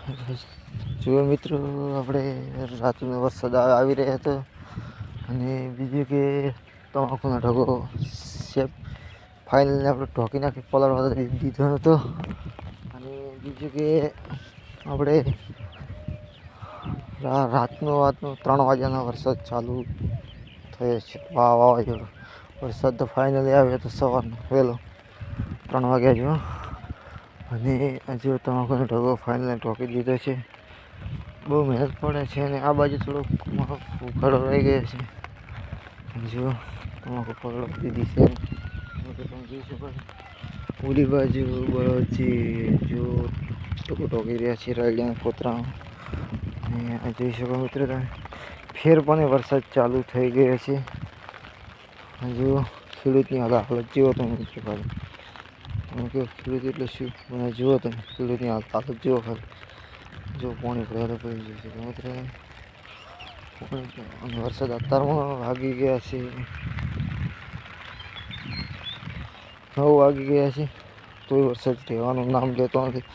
જુઓ મિત્રો, આપણે રાતનો વરસાદ આવી રહ્યો હતો અને બીજું કે તમાકુનો ઢગો શેપ ફાઇનલી આપણે ઢોકી નાખી પલળવા દીધો હતો. અને બીજું કે આપણે રાતનો 3 વાગ્યાનો વરસાદ ચાલુ થયો છે. વાવાઝોડો વરસાદ તો ફાઇનલી આવ્યો હતો સવારનો વહેલો 3 વાગ્યા જેવો. અને હજુ તમાકુનો ઢગો ફાઇનલી ઢોકી દીધો છે. બહુ મહેનત પડે છે અને આ બાજુ થોડોક ઉઘાડો રહી ગયો છે. જો તમાકુ પલળી દીધી છે. તમે જોઈ શકો છો ઓલી બાજુ બળોજી જો ઢોકી રહ્યા છે રાયડિયા પોતરામાં. અને જોઈ શકો મિત્રો તમે ફેર પણ વરસાદ ચાલુ થઈ ગયો છે. હજુ ખેડૂતની હાલત જુઓ તમે મિત્રો ખાલી. તમે કહો ખેડૂત એટલે શું, મને જુઓ તમે ખેડૂતની હાલત જુઓ ખાલી. જો પાણી ભરેલું પડી જશે મિત્રો. અને વરસાદ અત્યારમાં વાગી ગયા છે 9 વાગી ગયા છે, તોય વરસાદ રહેવાનું નામ લેતો નથી.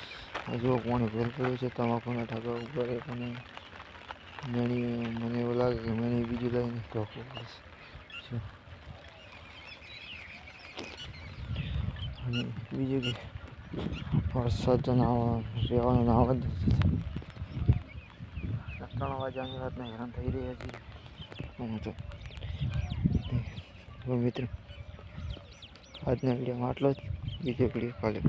હજુ પાણી ભરેલું પડ્યું છે. તમાકુના ઢગા ઉપર અને મને એવું લાગે કે મેણી બીજું લઈને ઢોકવું પડશે. અને બીજું કે વરસાદ તો રહેવાનું નામ જ નથી. 3 વાગ્યાની રાતના હેરાન થઈ રહ્યા છીએ. મિત્રો આજના વિડીયોમાં આટલો જ. બીજો વિડીયો કાલે.